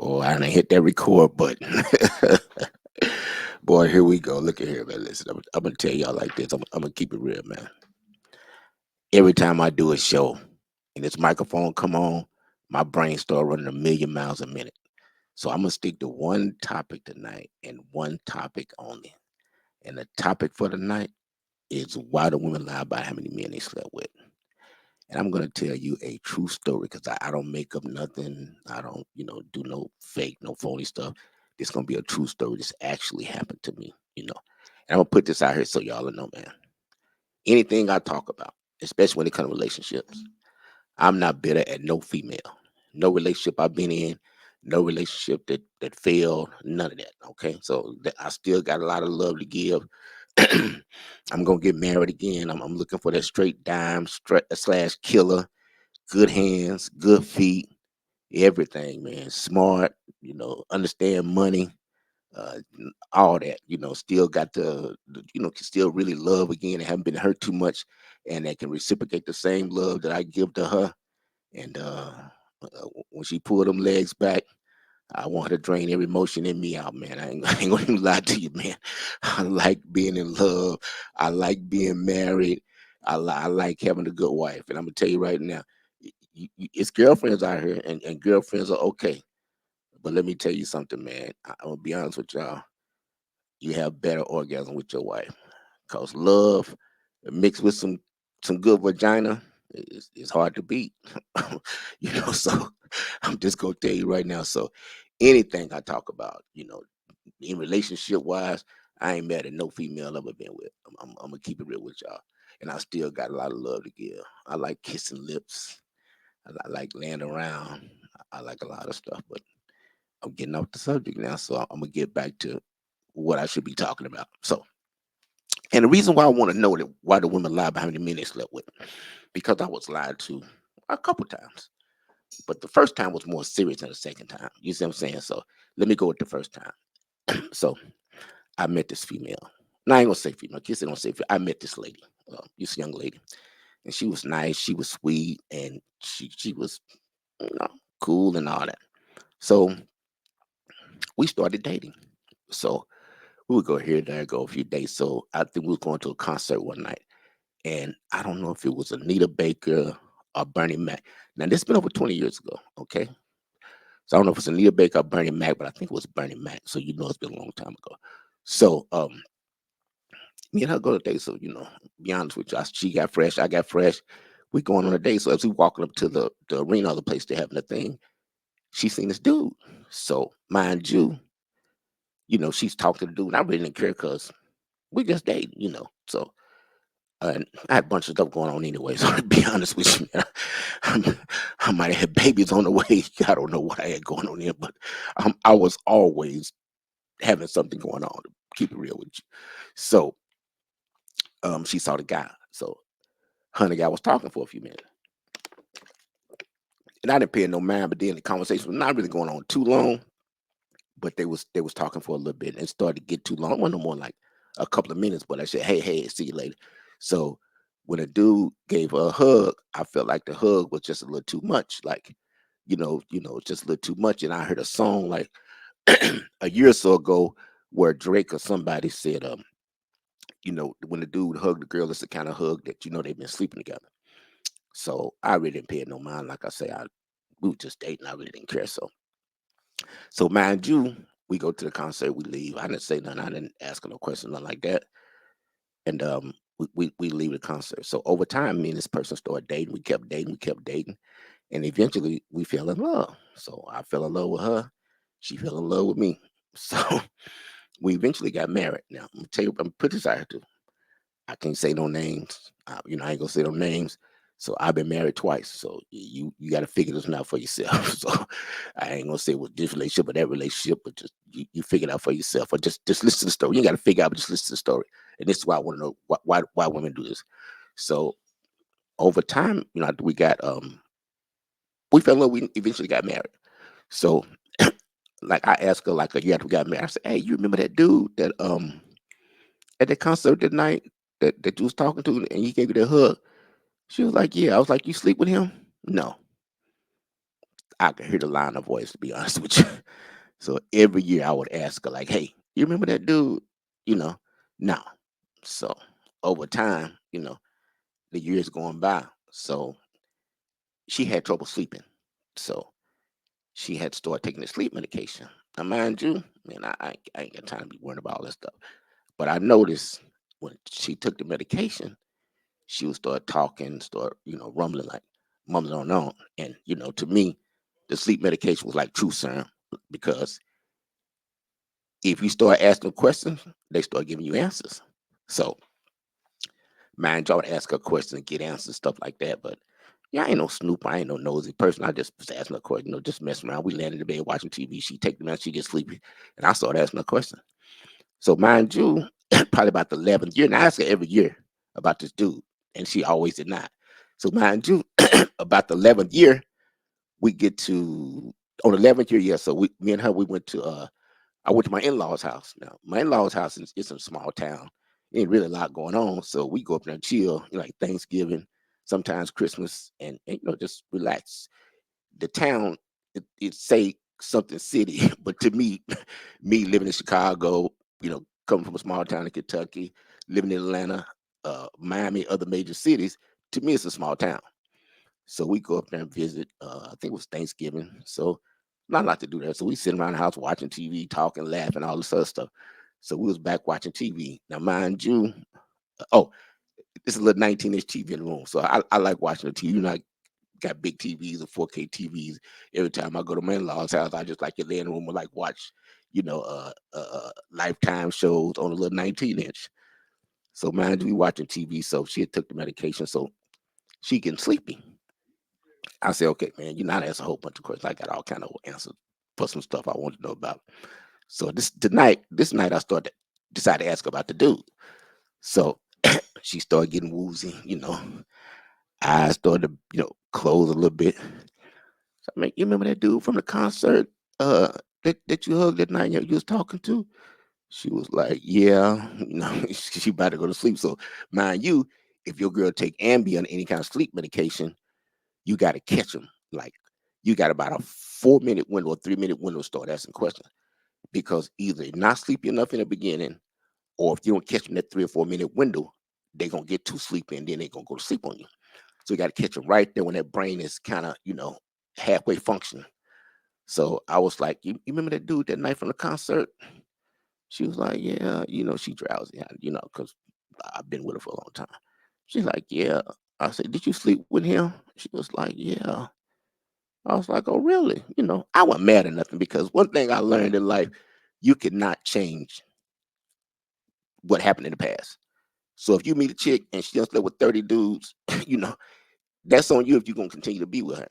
Boy, I done hit that record button. Boy, here we go. Look at here, man. Listen, I'm gonna tell y'all like this. I'm gonna keep it real, man. Every time I do a show and this microphone come on, my brain start running a million miles a minute. So I'm gonna stick to one topic tonight and one topic only. And the topic for tonight is why do women lie about how many men they slept with. And I'm gonna tell you a true story because I don't make up nothing. I don't, do no fake, no phony stuff. This gonna be a true story. This actually happened to me. And I'm gonna put this out here so y'all know, man. Anything I talk about, especially when it comes to relationships, I'm not bitter at no female. No relationship I've been in, no relationship that failed, none of that. Okay. So I still got a lot of love to give. I'm gonna get married again. I'm looking for that straight dime slash killer, good hands, good feet, everything, man. Smart, understand money, all that. Still got can still really love again and haven't been hurt too much, and that can reciprocate the same love that I give to her. And when she pulled them legs back, I want her to drain every emotion in me out, man. I ain't gonna even lie to you, man. I like being in love. I like being married. I like having a good wife. And I'm gonna tell you right now, it's girlfriends out here, and girlfriends are okay. But let me tell you something, man. I'm gonna be honest with y'all. You have better orgasm with your wife, cause love mixed with some good vagina is hard to beat. So I'm just gonna tell you right now. So anything I talk about, in relationship wise, I ain't mad at no female I've ever been with. I'm gonna keep it real with y'all, and I still got a lot of love to give. I like kissing lips. I like laying around. I like a lot of stuff, but I'm getting off the subject now, so I'm gonna get back to what I should be talking about. So, and the reason why I want to know that why the women lie about how many men they slept with, because I was lied to a couple times, but the first time was more serious than the second time. You see what I'm saying? So let me go with the first time. So I met this female. Now I ain't gonna say female. Kids don't say female. I met this lady, this young lady, and she was nice. She was sweet, and she was you know, cool and all that. So we started dating. So we would go here, there, go a few days. So I think we was going to a concert one night, and I don't know if it was Anita Baker or Bernie Mac. Now this has been over 20 years ago. Okay, so I don't know if it's Anita Baker or Bernie Mac, but I think it was Bernie Mac. So it's been a long time ago. So me and her go to date. So be honest with you, she got fresh, I got fresh. We going on a date. So as we walking up to the arena, or the place they're having the thing, she seen this dude. So mind you, she's talking to the dude. And I really didn't care because we just dating. So and I had a bunch of stuff going on anyway. So to be honest with you, man, I might have had babies on the way. I don't know what I had going on there, but I was always having something going on. To keep it real with you. So she saw the guy. So her and the guy was talking for a few minutes, and I didn't pay no mind. But then the conversation was not really going on too long. But they was talking for a little bit and it started to get too long. It wasn't no more like a couple of minutes, but I said, hey, see you later. So when a dude gave her a hug, I felt like the hug was just a little too much. Like, just a little too much. And I heard a song like a year or so ago where Drake or somebody said, when the dude hugged the girl, it's the kind of hug that they've been sleeping together. So I really didn't pay it no mind. Like I say, we were just dating. I really didn't care. So mind you, we go to the concert, we leave. I didn't say nothing. I didn't ask her no question, nothing like that. And we leave the concert. So over time, me and this person started dating. We kept dating, and eventually we fell in love. So I fell in love with her. She fell in love with me. So we eventually got married. Now I'm gonna tell you, I'm gonna put this out here too. I can't say no names. I ain't gonna say no names. So I've been married twice. So you got to figure this one out for yourself. So I ain't gonna say what this relationship or that relationship, but just you figure it out for yourself, or just listen to the story. You got to figure out, but just listen to the story. And this is why I want to know why women do this. So over time, after we fell in love. We eventually got married. So like I asked her like a year after we got married, I said, "Hey, you remember that dude that at the concert that night that you was talking to, and he gave you that hug?" She was like, "Yeah." I was like, "You sleep with him?" No. I could hear the line of voice, to be honest with you. So every year I would ask her, like, hey, you remember that dude? You know, no. So over time, the years going by. So she had trouble sleeping. So she had to start taking the sleep medication. Now, mind you, man, I ain't got time to be worrying about all that stuff. But I noticed when she took the medication, she would start talking, start, rumbling like mumbling on. And, to me, the sleep medication was like true serum because if you start asking questions, they start giving you answers. So, mind you, I would ask her questions and get answers, stuff like that. But yeah, I ain't no snooper. I ain't no nosy person. I just was asking her questions, just messing around. We land in the bed watching TV. She take the meds, she gets sleepy. And I started asking her questions. So, mind you, probably about the 11th year, and I ask her every year about this dude, and she always denied. So, mind you, about the 11th year, we get to, on the 11th year, yeah. So, me and her, we went to, I went to my in-laws' house. Now, my in-laws' house is in a small town. Ain't really a lot going on. So, we go up there and chill, like Thanksgiving, sometimes Christmas, and just relax. The town, it say something city, but to me, me living in Chicago, coming from a small town in Kentucky, living in Atlanta, Miami, other major cities, to me it's a small town. So we go up there and visit. I think it was Thanksgiving, so not a lot to do there. So we sitting around the house watching TV, talking, laughing, all this other stuff. So we was back watching TV. Now, mind you, oh, it's a little 19-inch TV in the room, so I like watching the TV. Got big TVs or 4K TVs. Every time I go to my in-laws' house, I just like to lay in the room and like watch, Lifetime shows on a little 19-inch. So mind you, we watching TV. So she had took the medication, so she getting sleepy. I said, okay, man, you not ask a whole bunch of questions. I got all kind of answers for some stuff I want to know about. So this night I started decided to ask her about the dude. So she started getting woozy, eyes started to, close a little bit. So, man, you remember that dude from the concert that you hugged that night you was talking to? She was like, yeah, she about to go to sleep. So, mind you, if your girl take Ambien, any kind of sleep medication, you got to catch them. Like, you got about a 4-minute window or 3-minute window to start asking questions because either you're not sleepy enough in the beginning, or if you don't catch them that 3 or 4 minute window, they're gonna get too sleepy and then they're gonna go to sleep on you. So you got to catch them right there when that brain is kind of, halfway functioning. So I was like, you remember that dude that night from the concert? She was like, yeah, she drowsy, because I've been with her for a long time. She's like, yeah. I said, did you sleep with him? She was like, yeah. I was like, oh, really? I wasn't mad or nothing because one thing I learned in life, you cannot change what happened in the past. So if you meet a chick and she done slept with 30 dudes, you know, that's on you if you're gonna continue to be with her.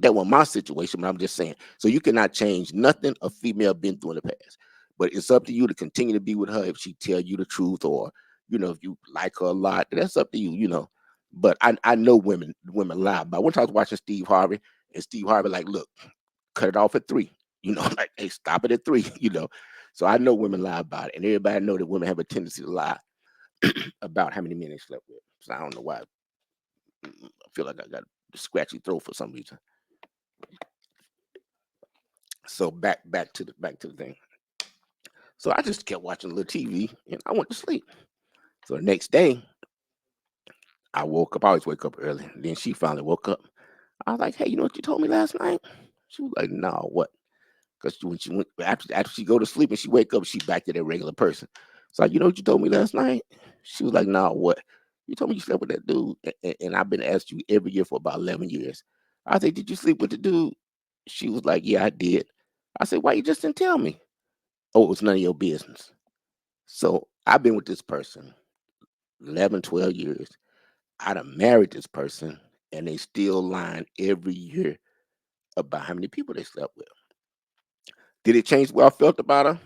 That was my situation, but I'm just saying. So you cannot change nothing a female been through in the past. But it's up to you to continue to be with her if she tell you the truth, or if you like her a lot. That's up to you. But I know women lie. But one time I was watching Steve Harvey, and Steve Harvey like, look, cut it off at 3. Like, hey, stop it at 3. So I know women lie about it, and everybody know that women have a tendency to lie about how many men they slept with. So I don't know why. I feel like I got a scratchy throat for some reason. So back to the thing. So I just kept watching a little TV and I went to sleep. So the next day I woke up. I always wake up early. Then she finally woke up. I was like, hey, you know what you told me last night? She was like, no, what? Because when she went after she go to sleep and she wake up, she back to that regular person. So like, you know what you told me last night? She was like, no, what? You told me you slept with that dude, and I've been asking you every year for about 11 years. I said, did you sleep with the dude? She was like, yeah, I did. I said, why you just didn't tell me? Oh, it was none of your business. So I've been with this person 11, 12 years. I done married this person, and they still lying every year about how many people they slept with. Did it change the way I felt about her?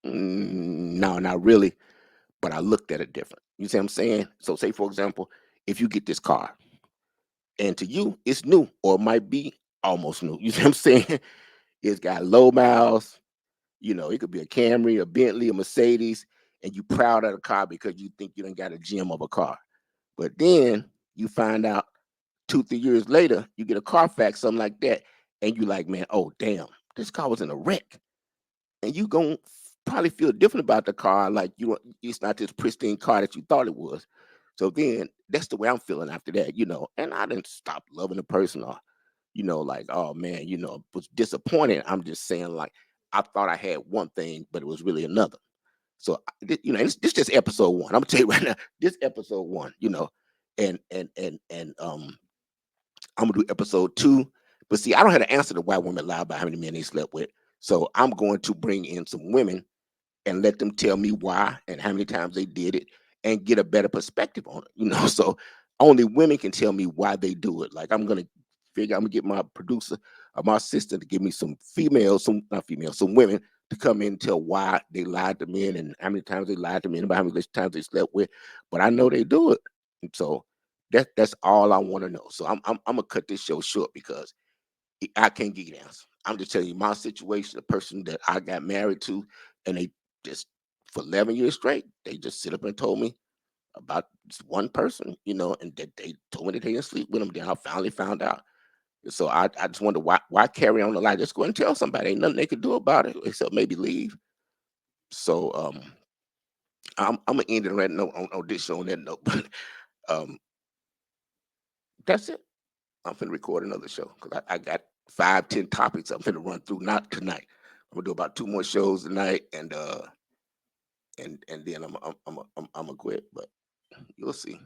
No, not really. But I looked at it different. You see what I'm saying? So, say for example, if you get this car, and to you it's new, or it might be almost new. You see what I'm saying? It's got low miles. It could be a Camry, a Bentley, a Mercedes, and you proud of the car because you think you done got a gem of a car. But then you find out 2, 3 years later, you get a Carfax, something like that, and you like, man, oh damn, this car was in a wreck, and you gonna probably feel different about the car. Like it's not this pristine car that you thought it was. So then that's the way I'm feeling after that, And I didn't stop loving the person, or like, oh man, was disappointed. I'm just saying, like, I thought I had one thing, but it was really another. So this just episode one. I'm gonna tell you right now, this episode one, and I'm gonna do episode two. But see, I don't have to answer the why women lie about how many men they slept with. So I'm going to bring in some women and let them tell me why and how many times they did it and get a better perspective on it. So only women can tell me why they do it. Like, I'm gonna get my producer or my assistant to give me some females, some not females, some women to come in and tell why they lied to men and how many times they lied to men, about how many times they slept with. But I know they do it. And so that's all I want to know. So I'm gonna cut this show short because I can't give you the answer. I'm just telling you my situation, the person that I got married to, and they just for 11 years straight, they just sit up and told me about this one person, and that they told me that they didn't sleep with them. Then I finally found out. So I just wonder why carry on the lie. Just go and tell somebody. Ain't nothing they could do about it except maybe leave. So I'm gonna end it on that note, on this show on that note. But um that's it. I'm finna record another show because I got 5, 10 topics I'm finna run through. Not tonight. I'm gonna do about 2 more shows tonight, and then I'm gonna quit. But you'll see.